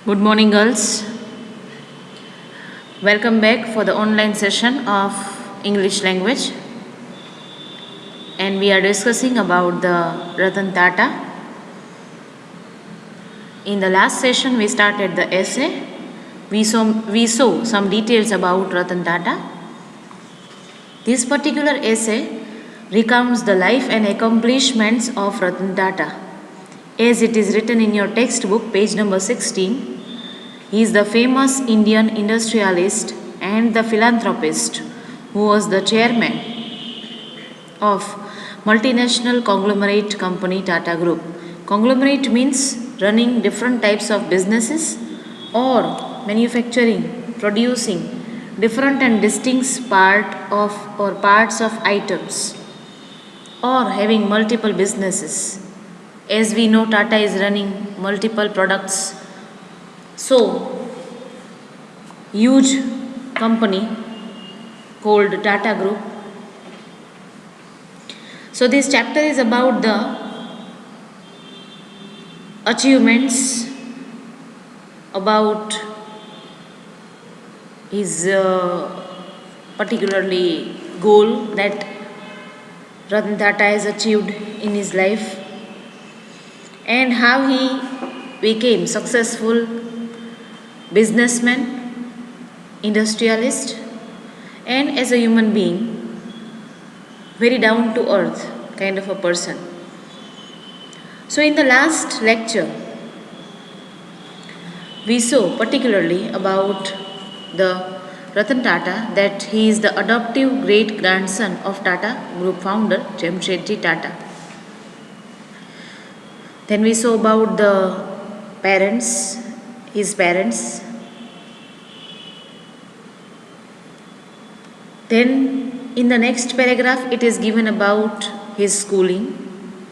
Good morning, girls. Welcome back for the online session of English language. And we are discussing about the Ratan Tata. In the last session, we started the essay. We saw some details about Ratan Tata. This particular essay recounts the life and accomplishments of Ratan Tata. As it is written in your textbook, page number 16, he is the famous Indian industrialist and the philanthropist who was the chairman of multinational conglomerate company Tata Group. Conglomerate means running different types of businesses or manufacturing, producing different and distinct parts of items or having multiple businesses. As we know, Tata is running multiple products. So, huge company called Tata Group. So, this chapter is about the achievements, about his particularly goal that Ratan Tata has achieved in his life, and how he became successful businessman, industrialist, and as a human being, very down to earth kind of a person. So, in the last lecture, we saw particularly about the Ratan Tata, that he is the adoptive great grandson of Tata Group founder Jamshedji Tata. Then we saw about the parents, his parents. Then in the next paragraph it is given about his schooling,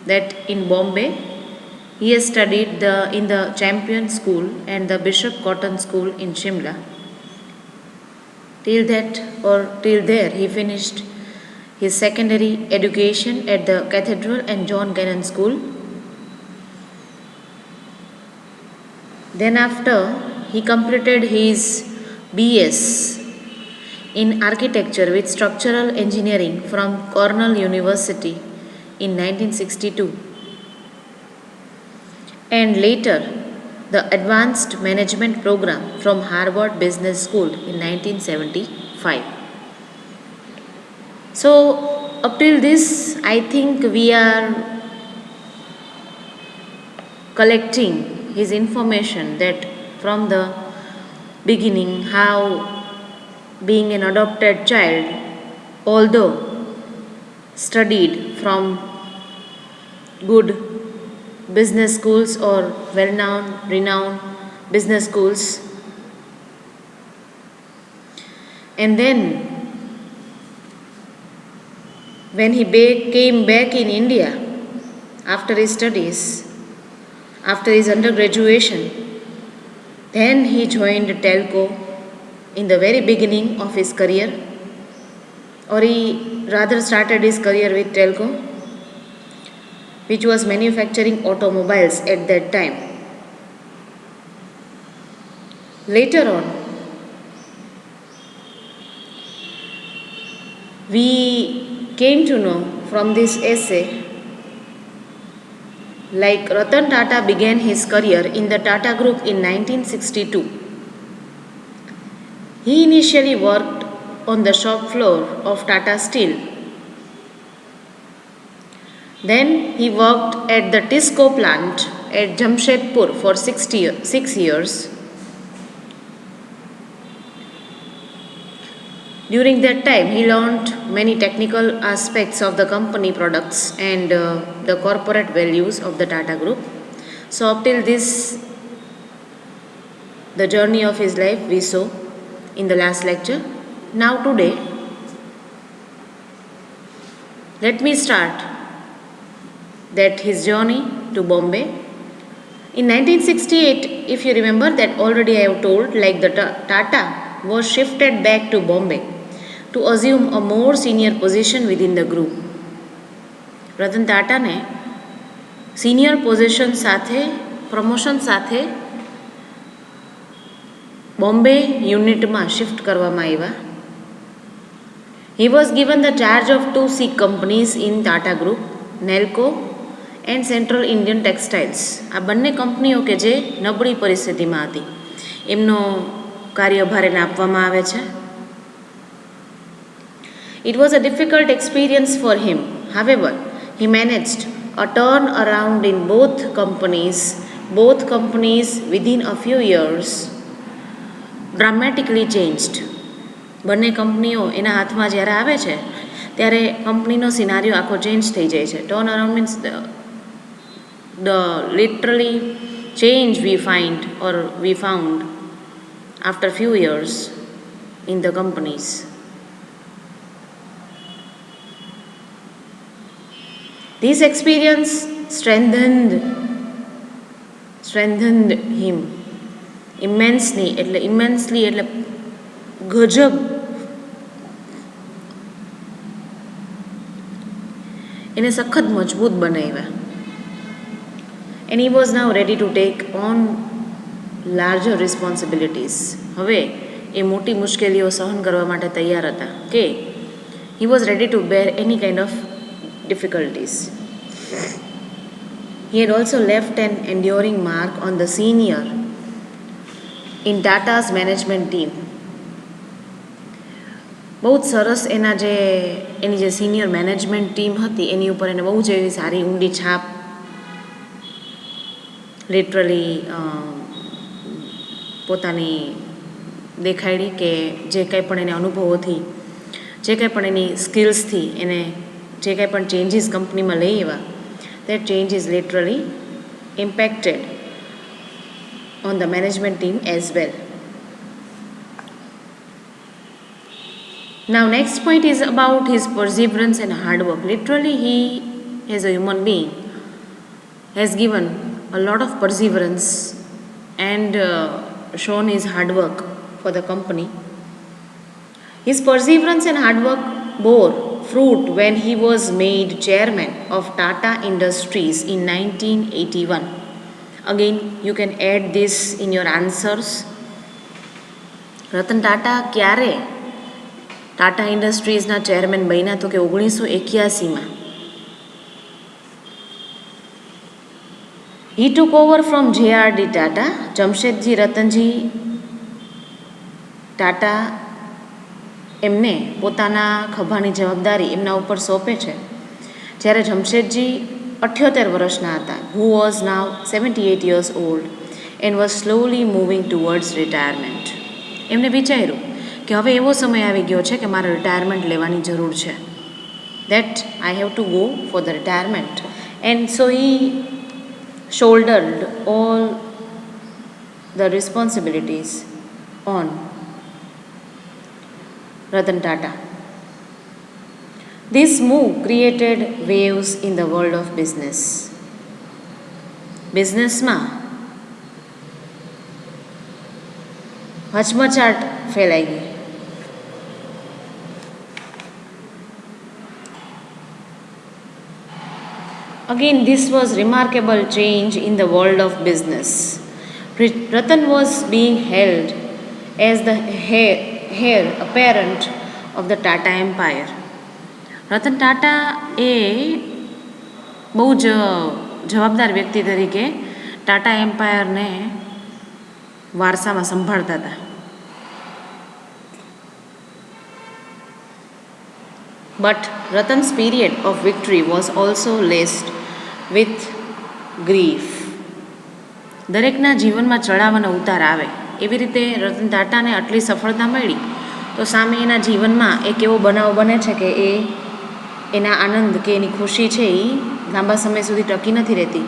that in Bombay he has studied in the Champion School and the Bishop Cotton School in Shimla. Till there he finished his secondary education at the Cathedral and John Gannon School. Then after he completed his BS in architecture with structural engineering from Cornell University in 1962, and later the advanced management program from Harvard Business School in 1975. So up till this, I think we are collecting his information, that from the beginning how being an adopted child, although studied from good business schools or renowned business schools, and then when he came back in India after his studies, after his undergraduation, then he joined Telco in the very beginning of his career, or he rather started his career with Telco, which was manufacturing automobiles at that time. Later on, we came to know from this essay, like Ratan Tata began his career in the Tata Group in 1962. He initially worked on the shop floor of Tata Steel. Then he worked at the Tisco plant at Jamshedpur for 6 years. During that time, he learned many technical aspects of the company products and the corporate values of the Tata Group. So up till this, the journey of his life we saw in the last lecture. Now today, let me start that his journey to Bombay. In 1968, if you remember, that already I have told, like the Tata was shifted back to Bombay to assume a more senior position within the group. Ratan Tata ने senior position સાથે, promotion સાથે બોમ્બે યુનિટમાં shift કરવામાં આવ્યા. He was given the charge of two Sikh companies in Tata Group, Nelco and central Indian textiles. આ બંને કંપનીઓ કે જે નબળી પરિસ્થિતિમાં હતી એમનો કાર્યભાર એને આપવામાં આવે છે. It was a difficult experience for him. However, he managed a turnaround in both companies. Both companies within a few years dramatically changed. બંને કંપનીઓ એના હાથમાં જ્યારે આવે છે ત્યારે કંપનીનો સિનારીઓ આખો ચેન્જ થઈ જાય છે. Turn around means the literally change we found after few years in the companies. This experience strengthened him immensely એટલે ગજબ એને સખત મજબૂત બનાવ્યા. And he was now ready to take on larger responsibilities. હવે એ મોટી મુશ્કેલીઓ સહન કરવા માટે તૈયાર હતા કે he was ready to bear any kind of difficulties. He had also left an enduring mark on the senior in Tata's management team. બહુ જ સરસ એની જે સિનિયર મેનેજમેન્ટ ટીમ હતી એની ઉપર એને બહુ જ એવી સારી ઊંડી છાપ લિટરલી પોતાની દેખાડી કે જે કંઈ પણ એને અનુભવોથી જે કંઈ પણ એની સ્કિલ્સથી એને જે કંઈ પણ ચેન્જીસ કંપનીમાં લઈ આવ્યા that change is literally impacted on the management team as well. Now next point is about his perseverance and hard work. Literally he as a human being has given a lot of perseverance and shown his hard work for the company. His perseverance and hard work bore fruit when he was made chairman of Tata Industries in 1981. Again, you can add this in your answers. Ratan Tata ક્યારે Tata ઇન્ડસ્ટ્રીઝના chairman બન્યા? તો કે 1981માં. He took over from J.R.D. Tata. Jamshedji Ratanji Tata એમને પોતાના ખભાની જવાબદારી એમના ઉપર સોંપે છે જ્યારે જમશેદજી 78 વર્ષના હતા. who was now 78 years old and was slowly moving towards retirement. એમને વિચાર્યું કે હવે એવો સમય આવી ગયો છે કે મારે રિટાયરમેન્ટ લેવાની જરૂર છે. that I have to go for the retirement. And so he shouldered all the responsibilities on Ratan Tata. This move created waves in the world of business. બિઝનેસમાં હચમચાટ ફેલાઈ ગઈ. Again, this was remarkable change in the world of business. Ratan was being held as the heir apparent of the Tata Empire. Ratan Tata એ બહુ જ જવાબદાર વ્યક્તિ તરીકે ટાટા એમ્પાયરને વારસામાં સંભાળતા હતા. But Ratan's period of victory was also laced with grief. દરેકના જીવનમાં ચડાવ અને ઉતાર આવે. એવી રીતે રતન ટાટાને આટલી સફળતા મળી તો સામે એના જીવનમાં એક એવો બનાવ બને છે કે એના આનંદ કે એની ખુશી છે એ લાંબા સમય સુધી ટકી નથી રહેતી.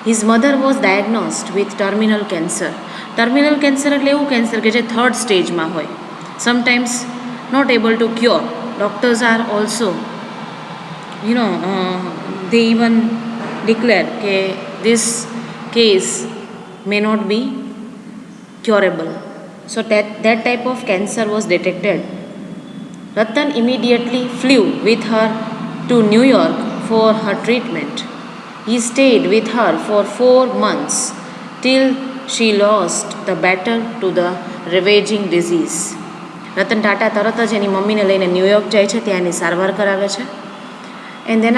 His mother was diagnosed with terminal cancer. Terminal cancer એટલે એવું કેન્સર કે જે થર્ડ સ્ટેજમાં હોય, sometimes not able to cure. Doctors are also they even declare કે this case may not be curable. So that type of cancer was detected. Ratan immediately flew with her to New York for her treatment. He stayed with her for 4 months till she lost the battle to the ravaging disease. Ratan Tata તરત જ એની મમ્મીને લઈને New York જાય છે, ત્યાં એની સારવાર કરાવે છે. And then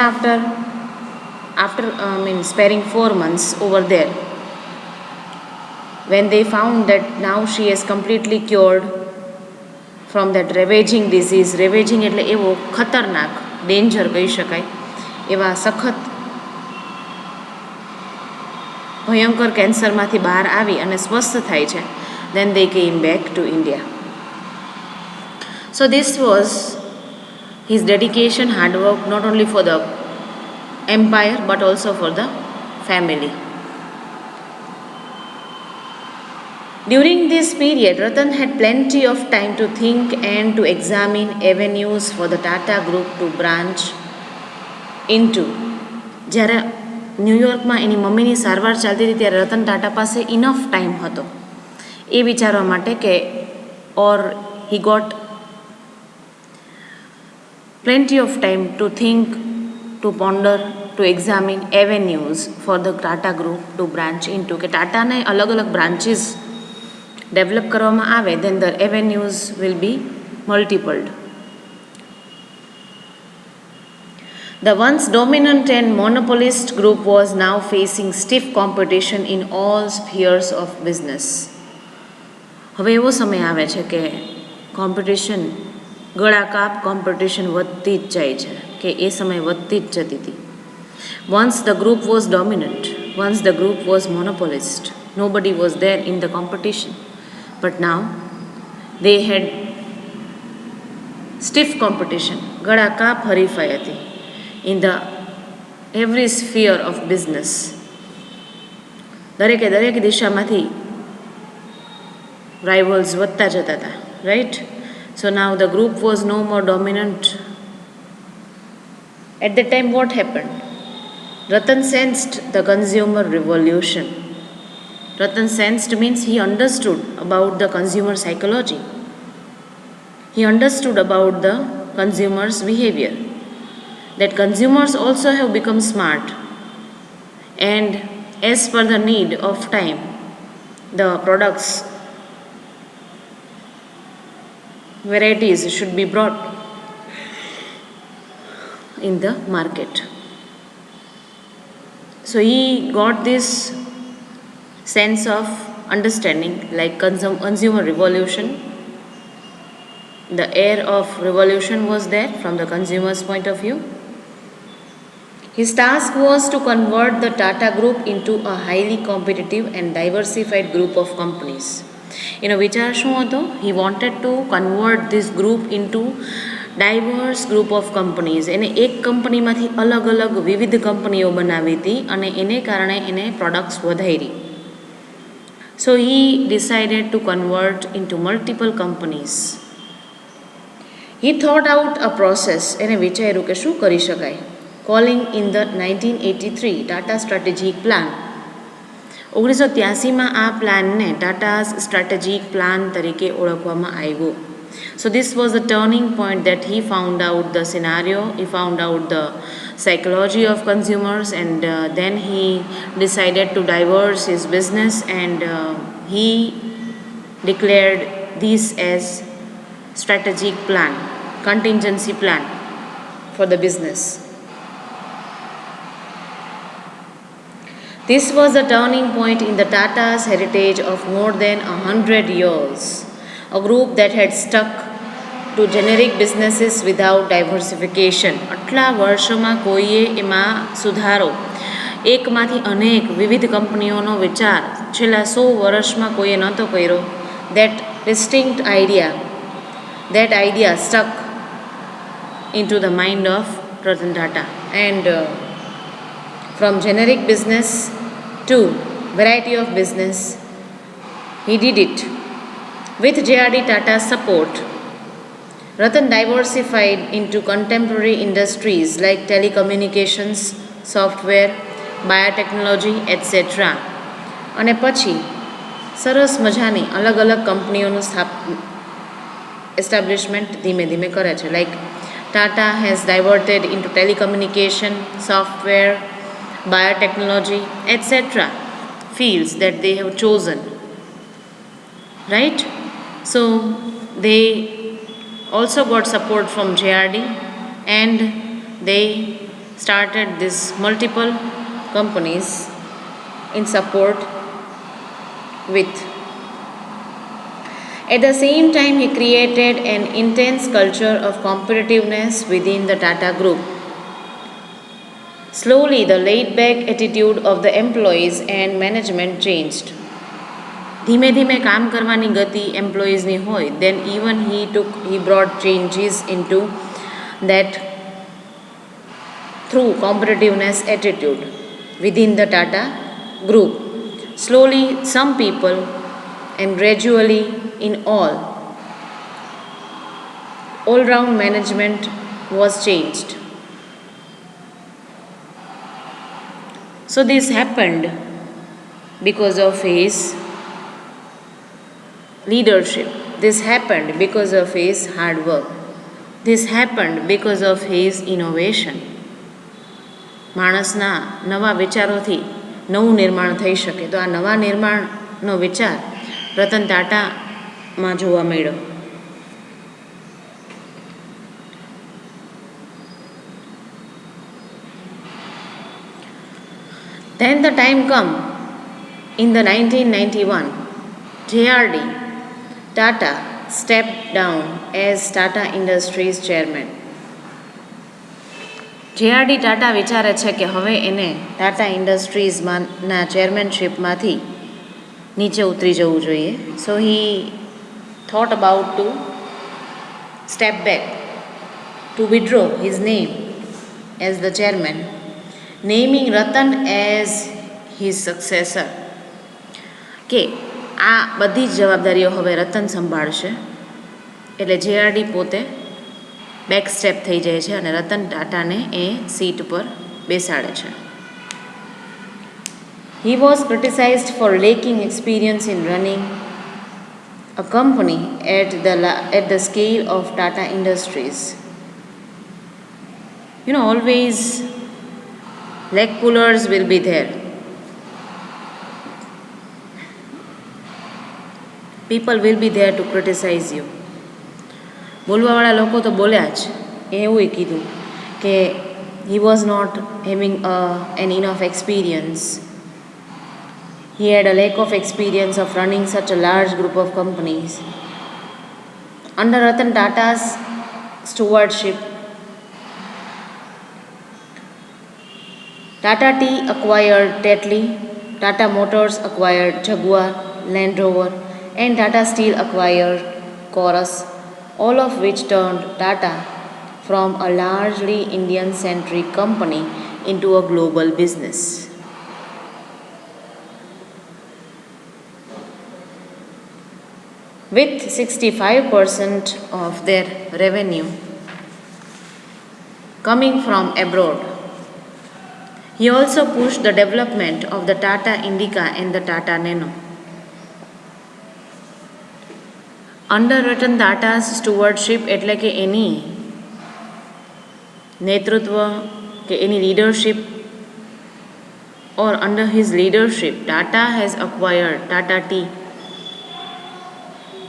after sparing 4 months over there, when they found that now she is completely cured from that ravaging disease. ravaging એટલે એવો ખતરનાક, ડેન્જર કહી શકાય, એવા સખત ભયંકર કેન્સરમાંથી બહાર આવી અને સ્વસ્થ થાય છે, then they came back to India. So this was his dedication, hard work, not only for the empire but also for the family. During this period, Ratan had plenty of time to think and to examine avenues for the Tata Group to branch into. જ્યારે ન્યૂયોર્કમાં એની મમ્મીની સારવાર ચાલતી હતી ત્યારે રતન ટાટા પાસે enough time હતો એ વિચારવા માટે કે or he got plenty of time to think, to ponder, to examine avenues for the Tata Group to branch into. કે ટાટાને અલગ અલગ બ્રાન્ચીસ ડેવલપ કરવામાં આવે, then the avenues will be multipled. The once dominant and monopolist group was now facing stiff competition in all spheres of business. હવે એવો સમય આવે છે કે કોમ્પિટિશન, ગળાકાપ કોમ્પિટિશન વધતી જ જાય છે, કે એ સમય વધતી જ જતી હતી. Once the group was dominant, once the group was monopolist, nobody was there in the competition. But now they had stiff competition, ગળાકાપ હરીફાઈ હતી in the every sphere of business. દરેકે દરેક દિશામાંથી rivals વધતા જતા હતા, right? So now the group was no more dominant. At that time what happened? Ratan sensed the consumer revolution. Ratan sensed means he understood about the consumer psychology. He understood about the consumer's behavior. That consumers also have become smart. And as per the need of time, the products, varieties should be brought in the market. So he got this sense of understanding, like consumer revolution. The air of revolution was there from the consumer's point of view. His task was to convert the Tata Group into a highly competitive and diversified group of companies. એનો વિચાર શું હતો? He wanted to convert this group into diverse group of companies. એને એક કંપનીમાંથી અલગ અલગ વિવિધ કંપનીઓ બનાવી હતી અને એને કારણે એને પ્રોડક્ટ્સ વધારી. So he decided to convert into multiple companies. He thought out a process. એને વિચાર્યું કે શું કરી શકાય. Calling in the 1983 Tata Strategic Plan. 1983માં આ પ્લાનને ટાટાઝ સ્ટ્રેટેજિક પ્લાન તરીકે ઓળખવામાં આવ્યો. So this was the turning point that he found out the scenario, he found out the psychology of consumers, and then he decided to diverse his business, and he declared this as strategic plan, contingency plan for the business. This was the turning point in the Tata's heritage of more than 100 years, a group that had stuck to generic businesses without diversification. આટલા વર્ષોમાં કોઈએ એમાં સુધારો, એકમાંથી અનેક વિવિધ કંપનીઓનો વિચાર છેલ્લા 100 વર્ષમાં કોઈએ નહોતો કર્યો. That distinct idea, that idea stuck into the mind of Ratan Tata, and from generic business to variety of business, he did it. With J.R.D. Tata's support, Ratan diversified into contemporary industries like telecommunications, software, biotechnology, etc. અને પછી સરસ મજાની અલગ અલગ કંપનીઓનું establishment ધીમે ધીમે કરે છે. Like Tata has diverted into telecommunication, software, biotechnology, etc. fields that they have chosen. Right? So they also got support from JRD, and they started this multiple companies in support with. At the same time, he created an intense culture of competitiveness within the Tata Group. Slowly, the laid back attitude of the employees and management changed. ધીમે ધીમે કામ કરવાની ગતિ એમ્પ્લોઈઝની હોય, then even he brought changes into that through competitiveness attitude within the Tata Group. Slowly, some people, and gradually in all-round management was changed. So this happened because of his leadership. This happened because of his hard work. This happened because of his innovation. માણસના નવા વિચારોથી નવું નિર્માણ થઈ શકે. તો આ નવા નિર્માણનો વિચાર રતન ટાટામાં જોવા મળ્યો. Then the time come in the 1991, JRD Tata stepped down as Tata Industries chairman. JRD Tata વિચારે છે કે હવે એને ટાટા ઇન્ડસ્ટ્રીઝના ચેરમેનશીપમાંથી નીચે ઉતરી જવું જોઈએ. સો હી thought about to step back, to withdraw his name as the chairman, naming Ratan as his successor. કે આ બધી જ જવાબદારીઓ હવે રતન સંભાળશે. એટલે JRD પોતે બેક સ્ટેપ થઈ જાય છે અને રતન ટાટાને એ સીટ પર બેસાડે છે. He was criticized for lacking experience in running a company at the scale of Tata Industries. Always leg pullers will be there. People will be there to criticize you. બોલવાવાળા લોકો તો બોલ્યા જ. એવું કીધું કે he was not having an enough experience. He had a lack of experience of running such a large group of companies. Under Ratan Tata's stewardship, Tata Tea acquired Tetley, Tata Motors acquired Jaguar Land Rover, and Tata Steel acquired Chorus, all of which turned Tata from a largely Indian-centric company into a global business. With 65% of their revenue coming from abroad, he also pushed the development of the Tata Indica and the Tata Nano. Under Ratan Tata's stewardship, એટલે કે એની નેતૃત્વ કે એની leadership, or under his leadership, Tata has acquired Tata Tea.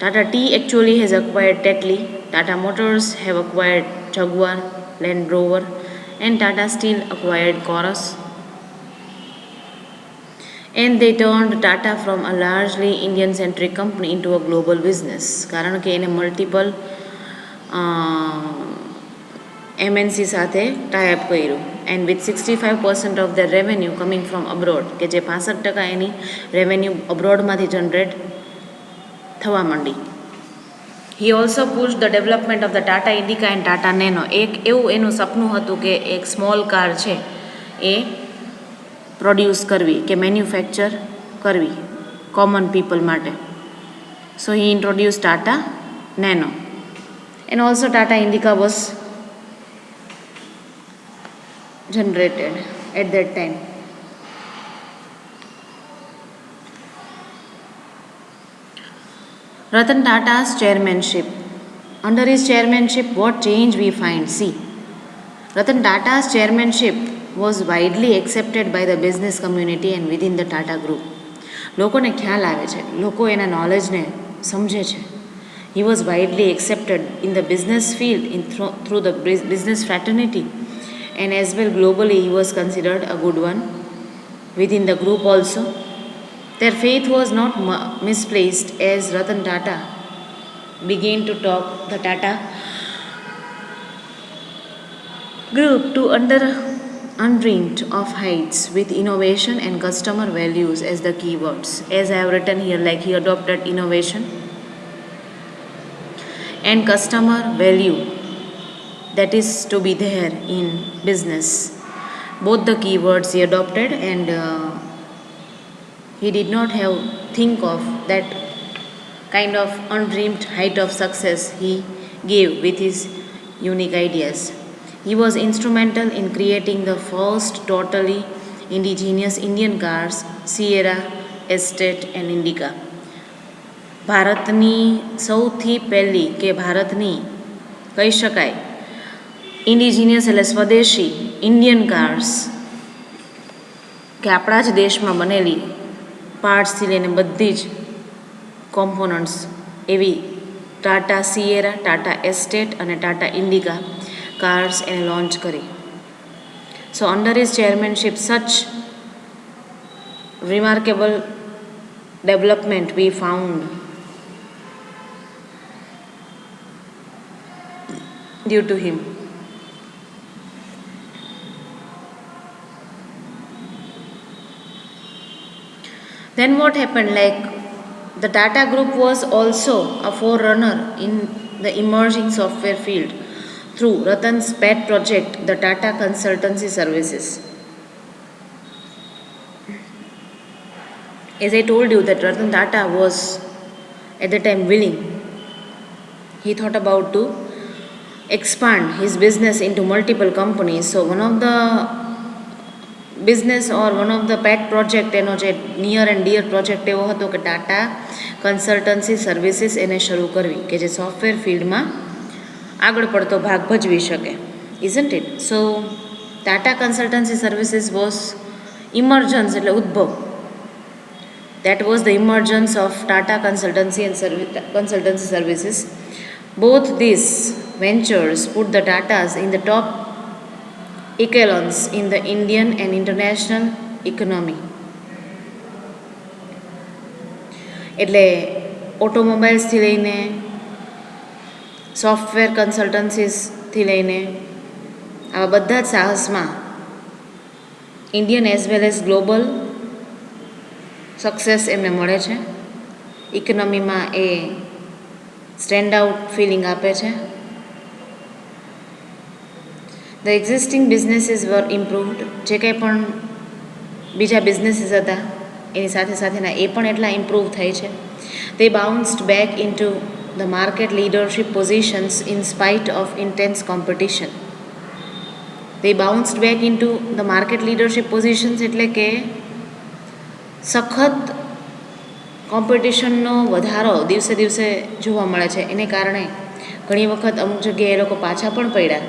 Tata Tea actually has acquired Tetley, Tata Motors have acquired Jaguar Land Rover, and Tata Steel acquired Chorus. And they turned Tata from a largely Indian-centric company into a global business. કારણ કે એને multiple MNC સાથે tie-up કર્યું. And with 65% of the revenue coming from abroad, કે જે 65% એની revenue અબ્રોડમાંથી generate થવા માંડી. He also push the development of the Tata Indica and Tata nano. એક એવું એનું સપનું હતું કે એક સ્મોલ કાર છે એ પ્રોડ્યુસ કરવી, કે મેન્યુફેક્ચર કરવી કોમન પીપલ માટે. So he introduce Tata Nano, and also Tata Indica was generated at that time. Ratan Tata's chairmanship. Under his chairmanship, what change we find? See, Ratan Tata's chairmanship was widely accepted by the business community and within the Tata Group. લોકોને ખ્યાલ આવે છે, લોકો એના નોલેજને સમજે છે. He was widely accepted in the business field through the business fraternity, and as well globally he was considered a good one within the group also. Their faith was not misplaced as Ratan Tata began to talk the Tata group to undreamed of heights with innovation and customer values as the keywords. As I have written here, like he adopted innovation and customer value, that is to be there in business. Both the keywords he adopted, and he did not have think of that kind of undreamed height of success he gave with his unique ideas. He was instrumental in creating the first totally indigenous Indian cars, Sierra, Estate and Indica. ભારતની સૌથી પહેલી કે ભારતની કહી શકાય indigenous એટલે સ્વદેશી Indian cars કે આપણા જ દેશમાં બનેલી પાર્ટ્સથી લઈને બધી જ કોમ્પોનન્ટ્સ એવી ટાટા સિએરા, ટાટા એસ્ટેટ અને ટાટા ઇન્ડિકા કાર્સ એને લોન્ચ કરી. સો અંડર હિઝ ચેરમેનશિપ સચ remarkable development we found due to him. Then what happened, like the Tata Group was also a forerunner in the emerging software field through Ratan's pet project, the Tata Consultancy Services. As I told you that Ratan Tata was at the time willing, he thought about to expand his business into multiple companies. So one of the business or one of the pet project એનો જે near and dear project એવો હતો કે Tata consultancy services એને શરૂ કરવી કે જે સોફ્ટવેર ફિલ્ડમાં આગળ પડતો ભાગ ભજવી શકે. Isn't it? So Tata consultancy services was emergence એટલે ઉદ્ભવ. That was the emergence of Tata Consultancy and Consultancy Services. Both these ventures put the Tatas in the top echelons in the Indian and international economy. એટલે ઓટોમોબાઈલ્સથી લઈને software કન્સલ્ટન્સીસથી લઈને આવા બધા જ સાહસમાં Indian as well as global success એમને મળે છે. ઇકોનોમીમાં એ સ્ટેન્ડ આઉટ ફિલિંગ આપે છે. The existing businesses were improved. જે કંઈ પણ બીજા બિઝનેસીસ હતા એની સાથે સાથેના એ પણ એટલા ઇમ્પ્રૂવ થાય છે. they bounced back into the market leadership positions in spite of intense competition. They bounced back into the market leadership positions એટલે કે સખત કોમ્પિટિશનનો વધારો દિવસે દિવસે જોવા મળે છે, એને કારણે ઘણી વખત અમુક જગ્યાએ એ લોકો પાછા પણ પડ્યા.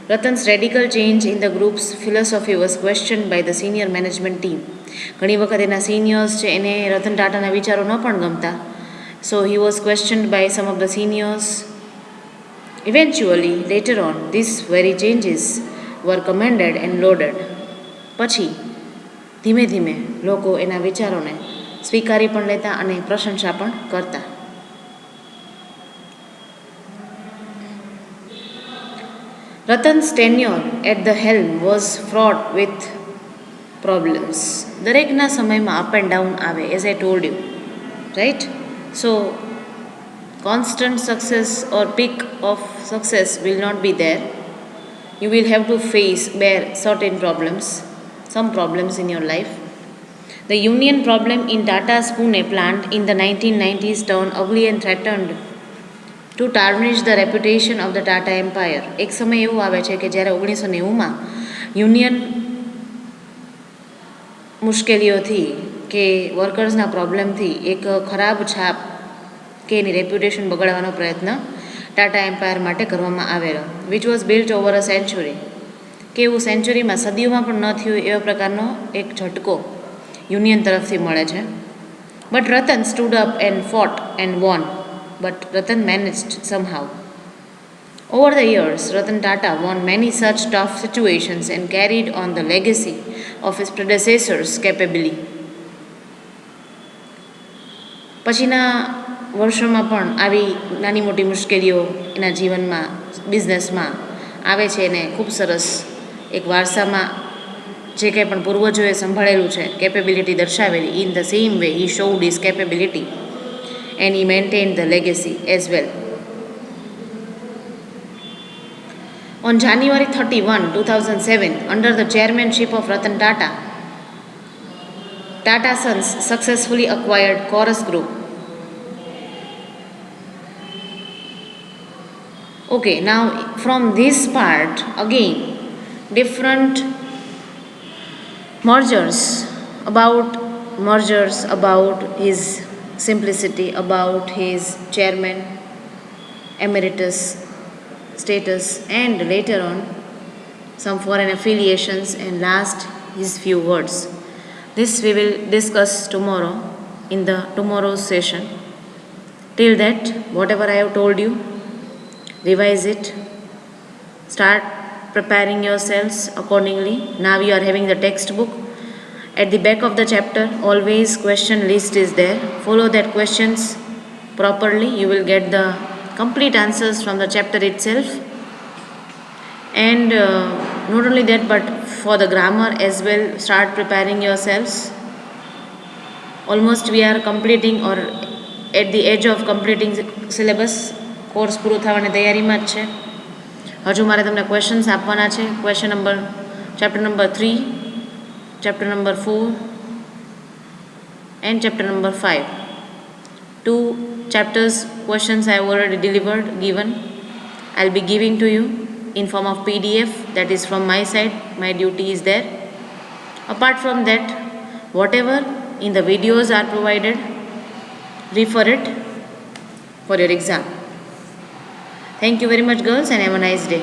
Ratan's radical change in the group's philosophy was questioned by the senior management team. ઘણી વખત એના સિનિયર્સ છે એને રતન ટાટાના વિચારો ન પણ ગમતા. So he was questioned by some of the seniors. Eventually, later on, these very changes were commended and lauded. પછી ધીમે ધીમે લોકો એના વિચારોને સ્વીકારી પણ લેતા અને પ્રશંસા પણ કરતા. Ratan's tenure at the helm was fraught with problems. દરેકના સમયમાં અપ એન્ડ ડાઉન આવે, as I told you, right? So constant success or peak of success will not be there. You will have to bear certain problems, some problems in your life. The union problem in Tata's Pune plant in the 1990s turned ugly and threatened to tarnish the reputation of the Tata Empire. એક સમય એવું આવે છે કે જ્યારે 1990માં union મુશ્કેલીઓથી કે વર્કર્સના પ્રોબ્લેમથી એક ખરાબ છાપ કે એની રેપ્યુટેશન બગાડવાનો પ્રયત્ન ટાટા એમ્પાયર માટે કરવામાં આવેલો, which was built over a century. કે એવું સેન્ચુરીમાં સદીઓમાં પણ ન થયું એવા પ્રકારનો એક ઝટકો યુનિયન તરફથી મળે છે. But Ratan stood up and fought and won. but Ratan managed somehow. Over the years, Ratan Tata won many such tough situations and carried on the legacy of his predecessors capably. પછીના વર્ષોમાં પણ આવી નાની મોટી મુશ્કેલીઓ એના જીવનમાં બિઝનેસમાં આવે છે અને ખૂબ સરસ એક વારસામાં જે કંઈ પણ પૂર્વજોએ સંભાળેલું છે કેપેબિલિટી દર્શાવેલી in the same way he showed his capability and he maintain the legacy as well. On January 31, 2007, under the chairmanship of Ratan Tata, Tata Sons successfully acquired Chorus Group. Okay, now from this part, again, different mergers, about his simplicity, about his chairman emeritus status, and later on some foreign affiliations, and last his few words. This we will discuss tomorrow in the tomorrow's session. Till that, whatever I have told you, revise it, start preparing yourselves accordingly. Now you are having the textbook. At the back of the chapter, always question list is there. Follow that questions properly. You will get the complete answers from the chapter itself. And not only that, but for the grammar as well, start preparing yourselves. Almost we are completing or at the edge of completing syllabus. Course પૂરો થવાની તૈયારીમાં જ છે. હજુ મારે તમને questions આપવાના છે. Question number chapter number 3, chapter number 4 and chapter number 5. 2 chapters questions I have already given. I'll be giving to you in form of PDF. That is from my side. My duty is there. Apart from that, whatever in the videos are provided, refer it for your exam. Thank you very much, girls, and have a nice day.